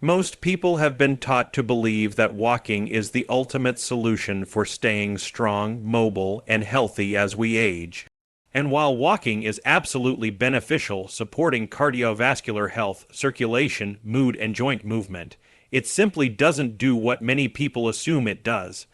Most people have been taught to believe that walking is the ultimate solution for staying strong, mobile, and healthy as we age. And while walking is absolutely beneficial, supporting cardiovascular health, circulation, mood, and joint movement, it simply doesn't do what many people assume it does.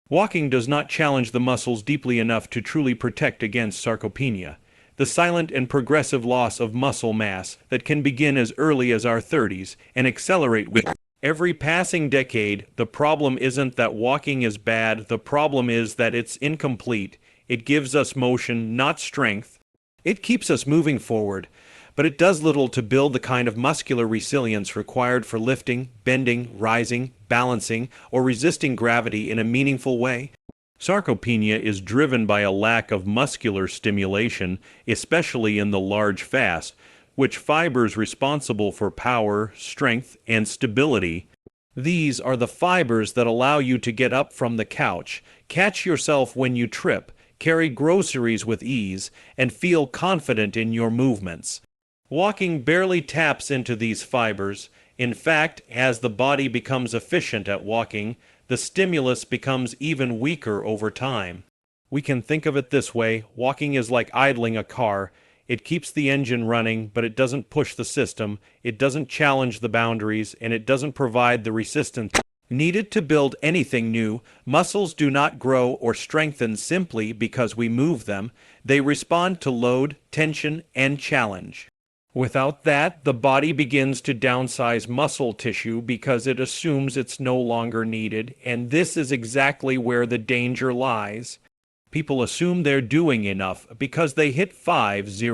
Walking does not challenge the muscles deeply enough to truly protect against sarcopenia, the silent and progressive loss of muscle mass that can begin as early as our 30s and accelerate with every passing decade. The problem isn't that walking is bad, the problem is that it's incomplete. It gives us motion, not strength. It keeps us moving forward, but it does little to build the kind of muscular resilience required for lifting, bending, rising, balancing, or resisting gravity in a meaningful way. Sarcopenia is driven by a lack of muscular stimulation, especially in the large fast, which fibers responsible for power, strength, and stability. These are the fibers that allow you to get up from the couch, catch yourself when you trip, carry groceries with ease, and feel confident in your movements. Walking barely taps into these fibers. In fact, as the body becomes efficient at walking, the stimulus becomes even weaker over time. We can think of it this way: walking is like idling a car. It keeps the engine running, but it doesn't push the system, it doesn't challenge the boundaries, and it doesn't provide the resistance needed to build anything new. Muscles do not grow or strengthen simply because we move them. They respond to load, tension, and challenge. Without that, the body begins to downsize muscle tissue because it assumes it's no longer needed, and this is exactly where the danger lies. People assume they're doing enough because they hit 5,000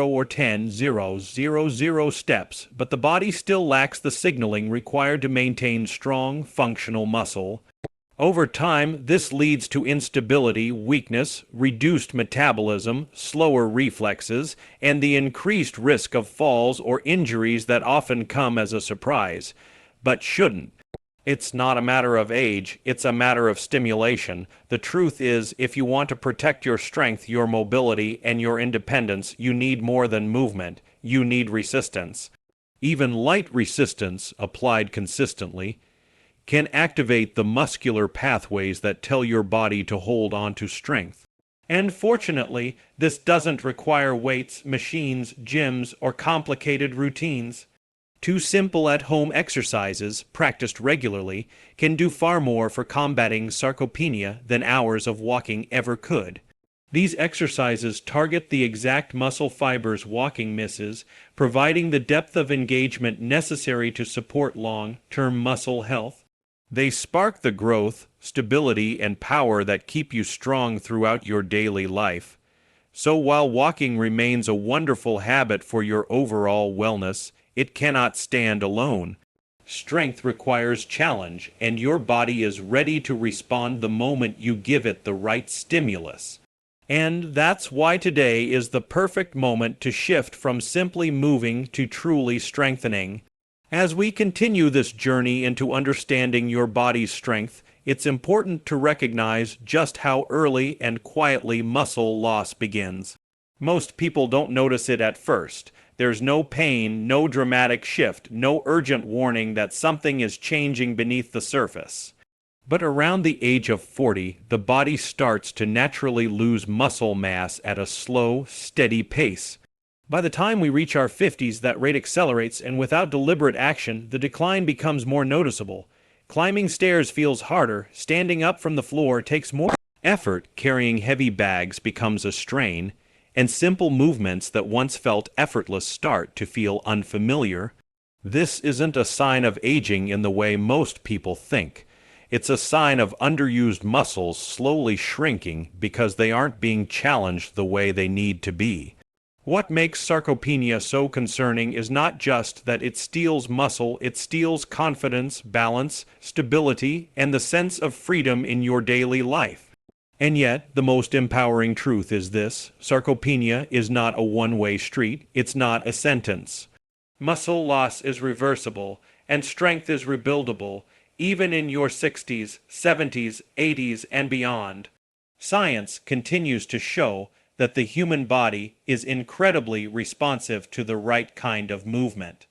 or 10,000 steps, but the body still lacks the signaling required to maintain strong, functional muscle. Over time, this leads to instability, weakness, reduced metabolism, slower reflexes, and the increased risk of falls or injuries that often come as a surprise, but shouldn't. It's not a matter of age, it's a matter of stimulation. The truth is, if you want to protect your strength, your mobility, and your independence, you need more than movement. You need resistance. Even light resistance, applied consistently, can activate the muscular pathways that tell your body to hold on to strength. And fortunately, this doesn't require weights, machines, gyms, or complicated routines. Two simple at-home exercises, practiced regularly, can do far more for combating sarcopenia than hours of walking ever could. These exercises target the exact muscle fibers walking misses, providing the depth of engagement necessary to support long-term muscle health. They spark the growth, stability, and power that keep you strong throughout your daily life. So while walking remains a wonderful habit for your overall wellness, it cannot stand alone. Strength requires challenge, and your body is ready to respond the moment you give it the right stimulus. And that's why today is the perfect moment to shift from simply moving to truly strengthening. As we continue this journey into understanding your body's strength, it's important to recognize just how early and quietly muscle loss begins. Most people don't notice it at first. There's no pain, no dramatic shift, no urgent warning that something is changing beneath the surface. But around the age of 40, the body starts to naturally lose muscle mass at a slow, steady pace. By the time we reach our 50s, that rate accelerates, and without deliberate action, the decline becomes more noticeable. Climbing stairs feels harder, standing up from the floor takes more effort, carrying heavy bags becomes a strain, and simple movements that once felt effortless start to feel unfamiliar. This isn't a sign of aging in the way most people think. It's a sign of underused muscles slowly shrinking because they aren't being challenged the way they need to be. What makes sarcopenia so concerning is not just that it steals muscle, it steals confidence, balance, stability, and the sense of freedom in your daily life. And yet, the most empowering truth is this: sarcopenia is not a one-way street, it's not a sentence. Muscle loss is reversible, and strength is rebuildable, even in your 60s, 70s, 80s, and beyond. Science continues to show that the human body is incredibly responsive to the right kind of movement.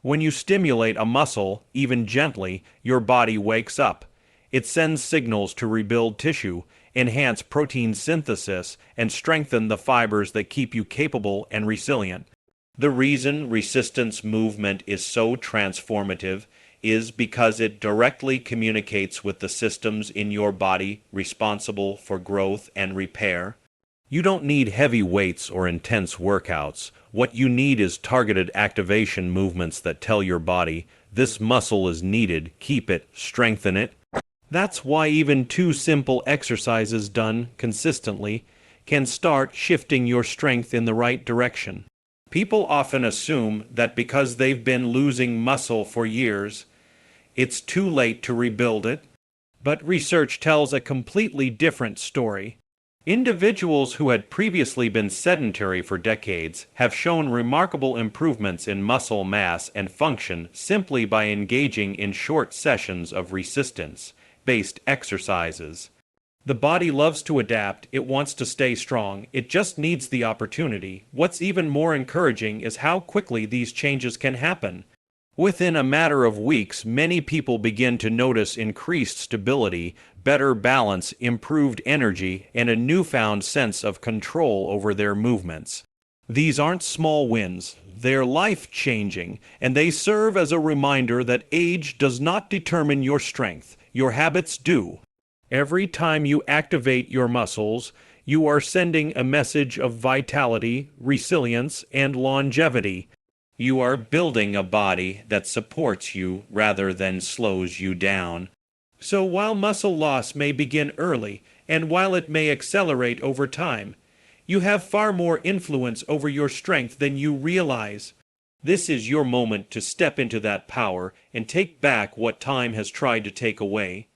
When you stimulate a muscle, even gently, your body wakes up. It sends signals to rebuild tissue, enhance protein synthesis, and strengthen the fibers that keep you capable and resilient. The reason resistance movement is so transformative is because it directly communicates with the systems in your body responsible for growth and repair. You don't need heavy weights or intense workouts. What you need is targeted activation movements that tell your body, this muscle is needed, keep it, strengthen it. That's why even two simple exercises done consistently can start shifting your strength in the right direction. People often assume that because they've been losing muscle for years, it's too late to rebuild it, but research tells a completely different story. Individuals who had previously been sedentary for decades have shown remarkable improvements in muscle mass and function simply by engaging in short sessions of resistance-based exercises. The body loves to adapt, it wants to stay strong, it just needs the opportunity. What's even more encouraging is how quickly these changes can happen. Within a matter of weeks, many people begin to notice increased stability, better balance, improved energy, and a newfound sense of control over their movements. These aren't small wins, they're life-changing, and they serve as a reminder that age does not determine your strength, your habits do. Every time you activate your muscles, you are sending a message of vitality, resilience, and longevity. You are building a body that supports you rather than slows you down. So while muscle loss may begin early, and while it may accelerate over time, you have far more influence over your strength than you realize. This is your moment to step into that power and take back what time has tried to take away.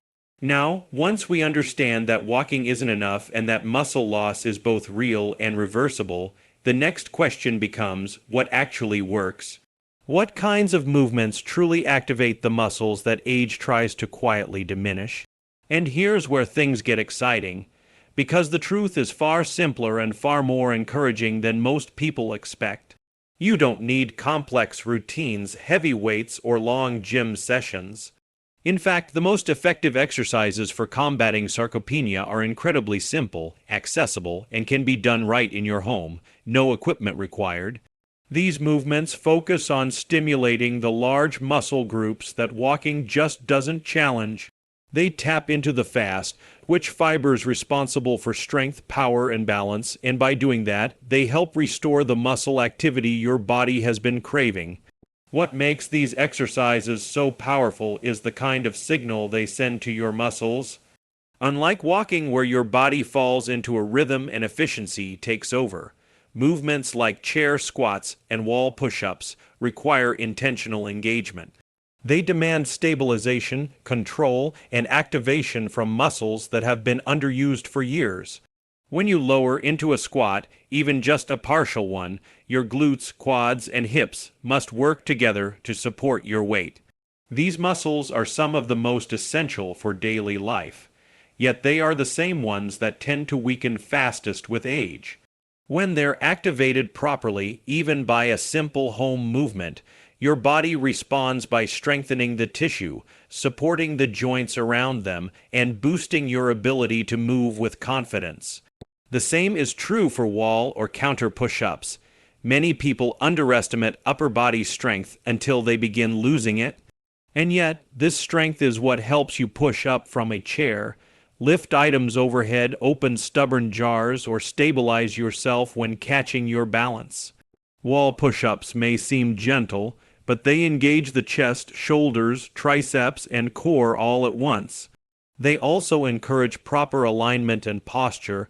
Now, once we understand that walking isn't enough and that muscle loss is both real and reversible, the next question becomes, what actually works? What kinds of movements truly activate the muscles that age tries to quietly diminish? And here's where things get exciting, because the truth is far simpler and far more encouraging than most people expect. You don't need complex routines, heavy weights, or long gym sessions. In fact, the most effective exercises for combating sarcopenia are incredibly simple, accessible, and can be done right in your home, no equipment required. These movements focus on stimulating the large muscle groups that walking just doesn't challenge. They tap into the fast, which fibers responsible for strength, power, and balance, and by doing that, they help restore the muscle activity your body has been craving. What makes these exercises so powerful is the kind of signal they send to your muscles. Unlike walking where your body falls into a rhythm and efficiency takes over, movements like chair squats and wall push-ups require intentional engagement. They demand stabilization, control, and activation from muscles that have been underused for years. When you lower into a squat, even just a partial one, your glutes, quads, and hips must work together to support your weight. These muscles are some of the most essential for daily life, yet they are the same ones that tend to weaken fastest with age. When they're activated properly, even by a simple home movement, your body responds by strengthening the tissue, supporting the joints around them, and boosting your ability to move with confidence. The same is true for wall or counter push-ups. Many people underestimate upper body strength until they begin losing it. And yet, this strength is what helps you push up from a chair, lift items overhead, open stubborn jars, or stabilize yourself when catching your balance. Wall push-ups may seem gentle, but they engage the chest, shoulders, triceps, and core all at once. They also encourage proper alignment and posture,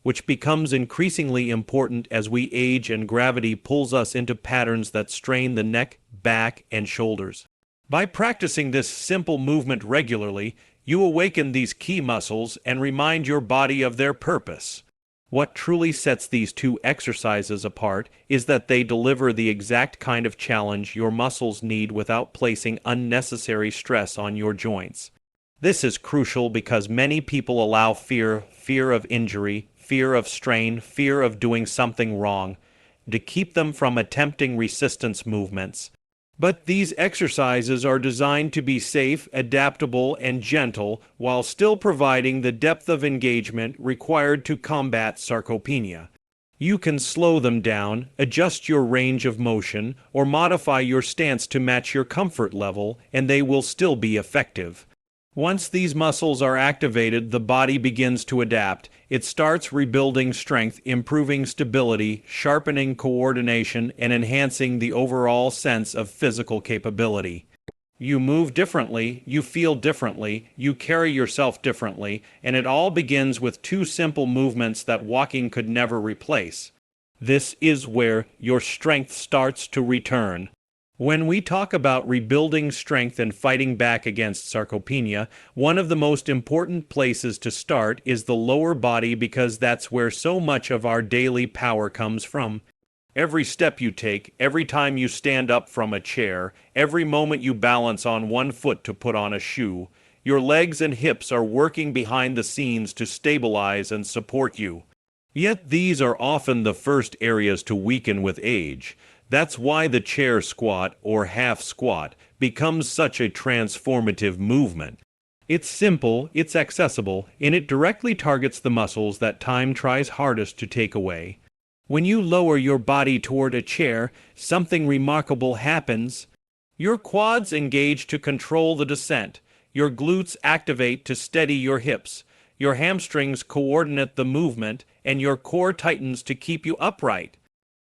which becomes increasingly important as we age and gravity pulls us into patterns that strain the neck, back, and shoulders. By practicing this simple movement regularly, you awaken these key muscles and remind your body of their purpose. What truly sets these two exercises apart is that they deliver the exact kind of challenge your muscles need without placing unnecessary stress on your joints. This is crucial because many people allow fear of injury, fear of strain, fear of doing something wrong, to keep them from attempting resistance movements. But these exercises are designed to be safe, adaptable, and gentle while still providing the depth of engagement required to combat sarcopenia. You can slow them down, adjust your range of motion, or modify your stance to match your comfort level, and they will still be effective. Once these muscles are activated, the body begins to adapt. It starts rebuilding strength, improving stability, sharpening coordination, and enhancing the overall sense of physical capability. You move differently, you feel differently, you carry yourself differently, and it all begins with two simple movements that walking could never replace. This is where your strength starts to return. When we talk about rebuilding strength and fighting back against sarcopenia, one of the most important places to start is the lower body because that's where so much of our daily power comes from. Every step you take, every time you stand up from a chair, every moment you balance on one foot to put on a shoe, your legs and hips are working behind the scenes to stabilize and support you. Yet these are often the first areas to weaken with age. That's why the chair squat or half squat becomes such a transformative movement. It's simple, it's accessible, and it directly targets the muscles that time tries hardest to take away. When you lower your body toward a chair, something remarkable happens. Your quads engage to control the descent. Your glutes activate to steady your hips. Your hamstrings coordinate the movement, and your core tightens to keep you upright.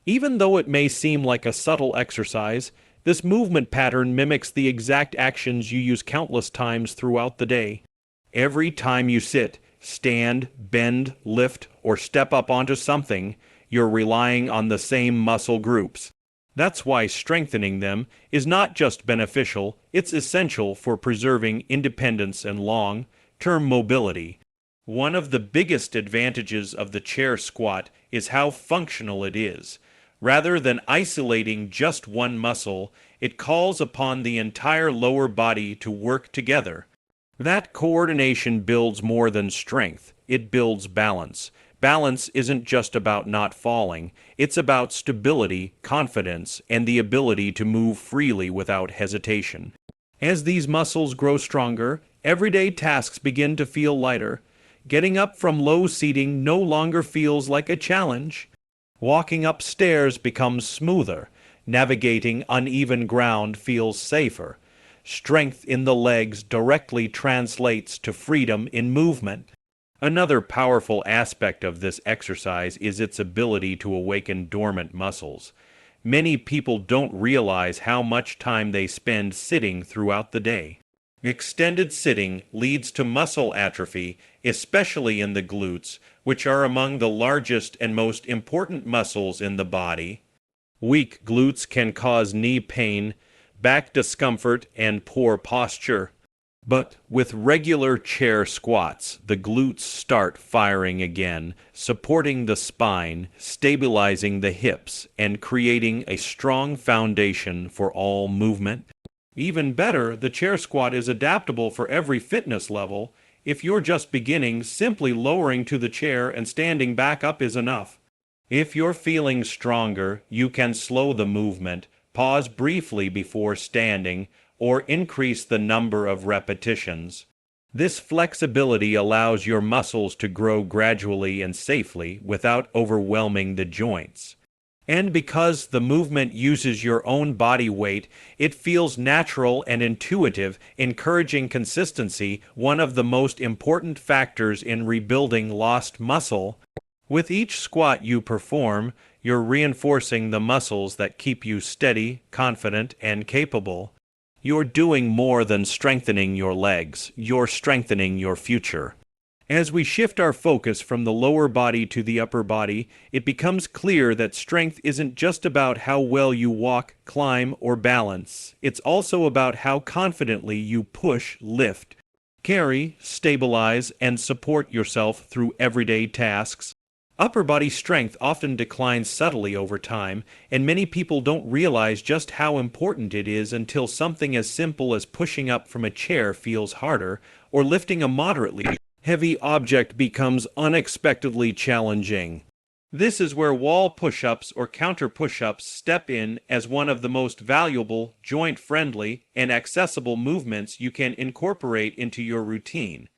Even though it may seem like a subtle exercise, this movement pattern mimics the exact actions you use countless times throughout the day. Every time you sit, stand, bend, lift, or step up onto something, you're relying on the same muscle groups. That's why strengthening them is not just beneficial, it's essential for preserving independence and long-term mobility. One of the biggest advantages of the chair squat is how functional it is. Rather than isolating just one muscle, it calls upon the entire lower body to work together. That coordination builds more than strength, it builds balance. Balance isn't just about not falling, it's about stability, confidence, and the ability to move freely without hesitation. As these muscles grow stronger, everyday tasks begin to feel lighter. Getting up from low seating no longer feels like a challenge. Walking upstairs becomes smoother. Navigating uneven ground feels safer. Strength in the legs directly translates to freedom in movement. Another powerful aspect of this exercise is its ability to awaken dormant muscles. Many people don't realize how much time they spend sitting throughout the day. Extended sitting leads to muscle atrophy, especially in the glutes, which are among the largest and most important muscles in the body. Weak glutes can cause knee pain, back discomfort, and poor posture. But with regular chair squats, the glutes start firing again, supporting the spine, stabilizing the hips, and creating a strong foundation for all movement. Even better, the chair squat is adaptable for every fitness level. If you're just beginning, simply lowering to the chair and standing back up is enough. If you're feeling stronger, you can slow the movement, pause briefly before standing, or increase the number of repetitions. This flexibility allows your muscles to grow gradually and safely without overwhelming the joints. And because the movement uses your own body weight, it feels natural and intuitive, encouraging consistency, one of the most important factors in rebuilding lost muscle. With each squat you perform, you're reinforcing the muscles that keep you steady, confident, and capable. You're doing more than strengthening your legs, you're strengthening your future. As we shift our focus from the lower body to the upper body, it becomes clear that strength isn't just about how well you walk, climb, or balance. It's also about how confidently you push, lift, carry, stabilize, and support yourself through everyday tasks. Upper body strength often declines subtly over time, and many people don't realize just how important it is until something as simple as pushing up from a chair feels harder, or lifting a moderately heavy object becomes unexpectedly challenging. This is where wall push-ups or counter push-ups step in as one of the most valuable, joint-friendly, and accessible movements you can incorporate into your routine.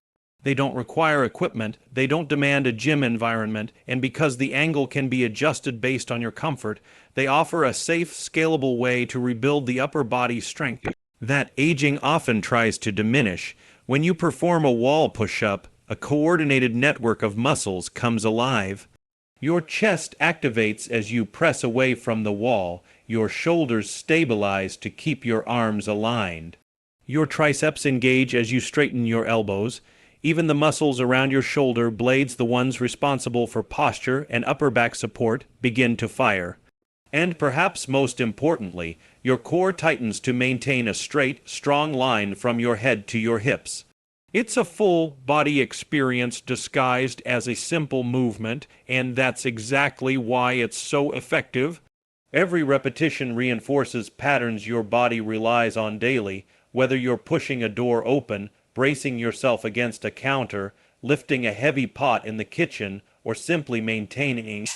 They don't require equipment, they don't demand a gym environment, and because the angle can be adjusted based on your comfort, they offer a safe, scalable way to rebuild the upper body strength that aging often tries to diminish. When you perform a wall push-up, a coordinated network of muscles comes alive. Your chest activates as you press away from the wall, your shoulders stabilize to keep your arms aligned. Your triceps engage as you straighten your elbows. Even the muscles around your shoulder blades, the ones responsible for posture and upper back support, begin to fire. And perhaps most importantly, your core tightens to maintain a straight, strong line from your head to your hips. It's a full body experience disguised as a simple movement, and that's exactly why it's so effective. Every repetition reinforces patterns your body relies on daily, whether you're pushing a door open, bracing yourself against a counter, lifting a heavy pot in the kitchen, or simply maintaining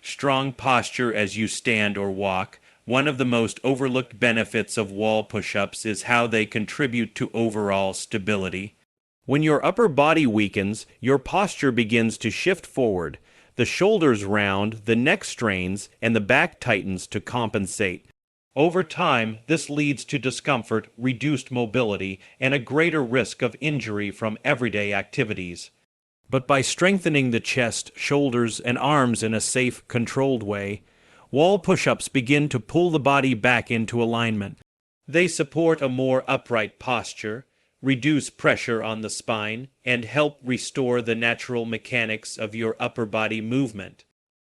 strong posture as you stand or walk. One of the most overlooked benefits of wall push-ups is how they contribute to overall stability. When your upper body weakens, your posture begins to shift forward. The shoulders round, the neck strains, and the back tightens to compensate. Over time, this leads to discomfort, reduced mobility, and a greater risk of injury from everyday activities. But by strengthening the chest, shoulders, and arms in a safe, controlled way, wall push-ups begin to pull the body back into alignment. They support a more upright posture, reduce pressure on the spine, and help restore the natural mechanics of your upper body movement.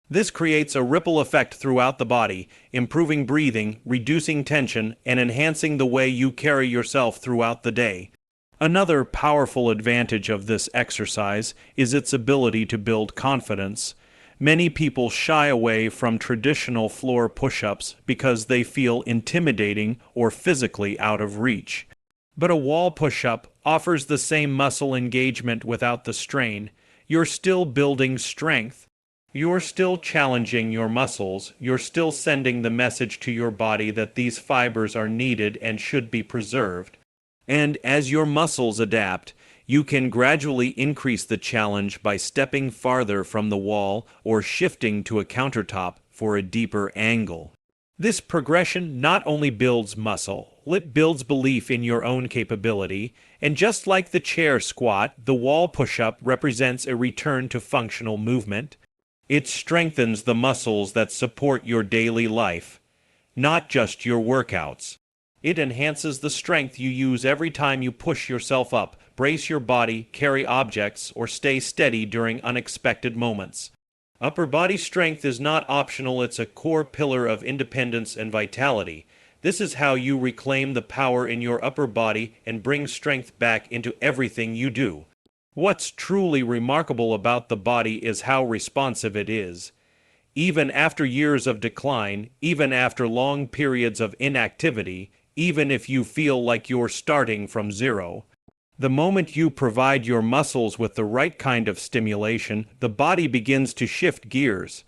This creates a ripple effect throughout the body, improving breathing, reducing tension, and enhancing the way you carry yourself throughout the day. Another powerful advantage of this exercise is its ability to build confidence. Many people shy away from traditional floor push-ups because they feel intimidating or physically out of reach. But a wall push-up offers the same muscle engagement without the strain. You're still building strength. You're still challenging your muscles. You're still sending the message to your body that these fibers are needed and should be preserved. And as your muscles adapt, you can gradually increase the challenge by stepping farther from the wall or shifting to a countertop for a deeper angle. This progression not only builds muscle, it builds belief in your own capability, and just like the chair squat, the wall push-up represents a return to functional movement. It strengthens the muscles that support your daily life, not just your workouts. It enhances the strength you use every time you push yourself up, brace your body, carry objects, or stay steady during unexpected moments. Upper body strength is not optional, it's a core pillar of independence and vitality. This is how you reclaim the power in your upper body and bring strength back into everything you do. What's truly remarkable about the body is how responsive it is. Even after years of decline, even after long periods of inactivity, even if you feel like you're starting from zero, the moment you provide your muscles with the right kind of stimulation, the body begins to shift gears.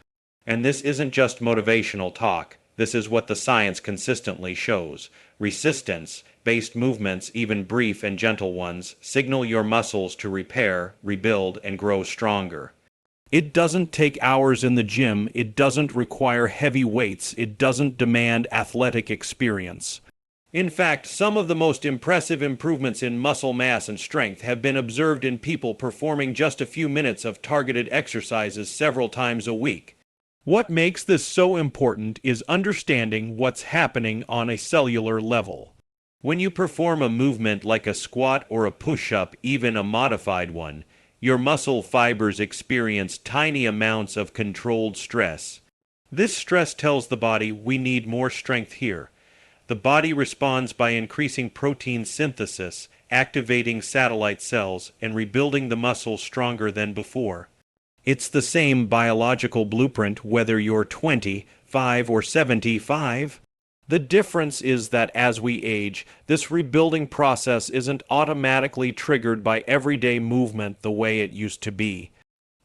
And this isn't just motivational talk. This is what the science consistently shows. Resistance-based movements, even brief and gentle ones, signal your muscles to repair, rebuild, and grow stronger. It doesn't take hours in the gym, it doesn't require heavy weights, it doesn't demand athletic experience. In fact, some of the most impressive improvements in muscle mass and strength have been observed in people performing just a few minutes of targeted exercises several times a week. What makes this so important is understanding what's happening on a cellular level. When you perform a movement like a squat or a push-up, even a modified one, your muscle fibers experience tiny amounts of controlled stress. This stress tells the body, we need more strength here. The body responds by increasing protein synthesis, activating satellite cells, and rebuilding the muscle stronger than before. It's the same biological blueprint whether you're 20, 5, or 75. The difference is that as we age, this rebuilding process isn't automatically triggered by everyday movement the way it used to be.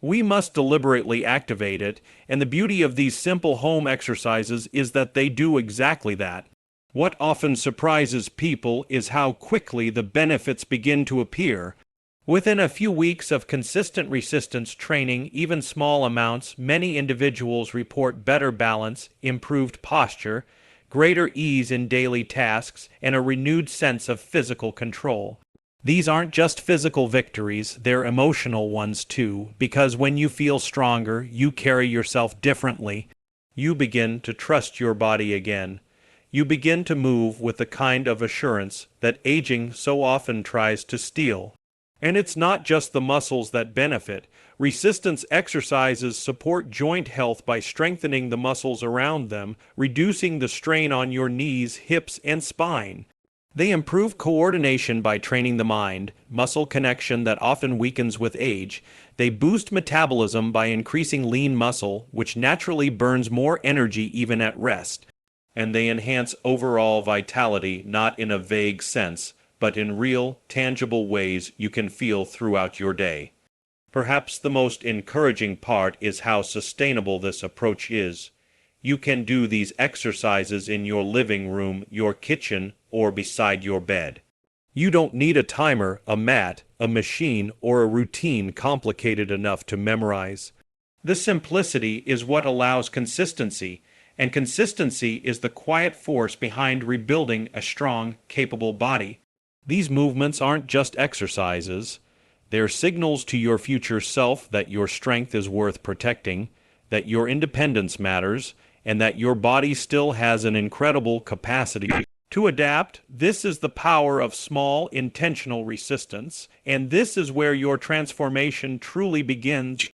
We must deliberately activate it, and the beauty of these simple home exercises is that they do exactly that. What often surprises people is how quickly the benefits begin to appear. Within a few weeks of consistent resistance training, even small amounts, many individuals report better balance, improved posture, greater ease in daily tasks, and a renewed sense of physical control. These aren't just physical victories, they're emotional ones too, because when you feel stronger, you carry yourself differently. You begin to trust your body again. You begin to move with the kind of assurance that aging so often tries to steal. And it's not just the muscles that benefit. Resistance exercises support joint health by strengthening the muscles around them, reducing the strain on your knees, hips, and spine. They improve coordination by training the mind, muscle connection that often weakens with age. They boost metabolism by increasing lean muscle, which naturally burns more energy even at rest. And they enhance overall vitality not in a vague sense, but in real, tangible ways you can feel throughout your day. Perhaps the most encouraging part is how sustainable this approach is. You can do these exercises in your living room, your kitchen, or beside your bed. You don't need a timer, a mat, a machine, or a routine complicated enough to memorize. The simplicity is what allows consistency, and consistency is the quiet force behind rebuilding a strong, capable body. These movements aren't just exercises. They're signals to your future self that your strength is worth protecting, that your independence matters, and that your body still has an incredible capacity to adapt. This is the power of small, intentional resistance, and this is where your transformation truly begins.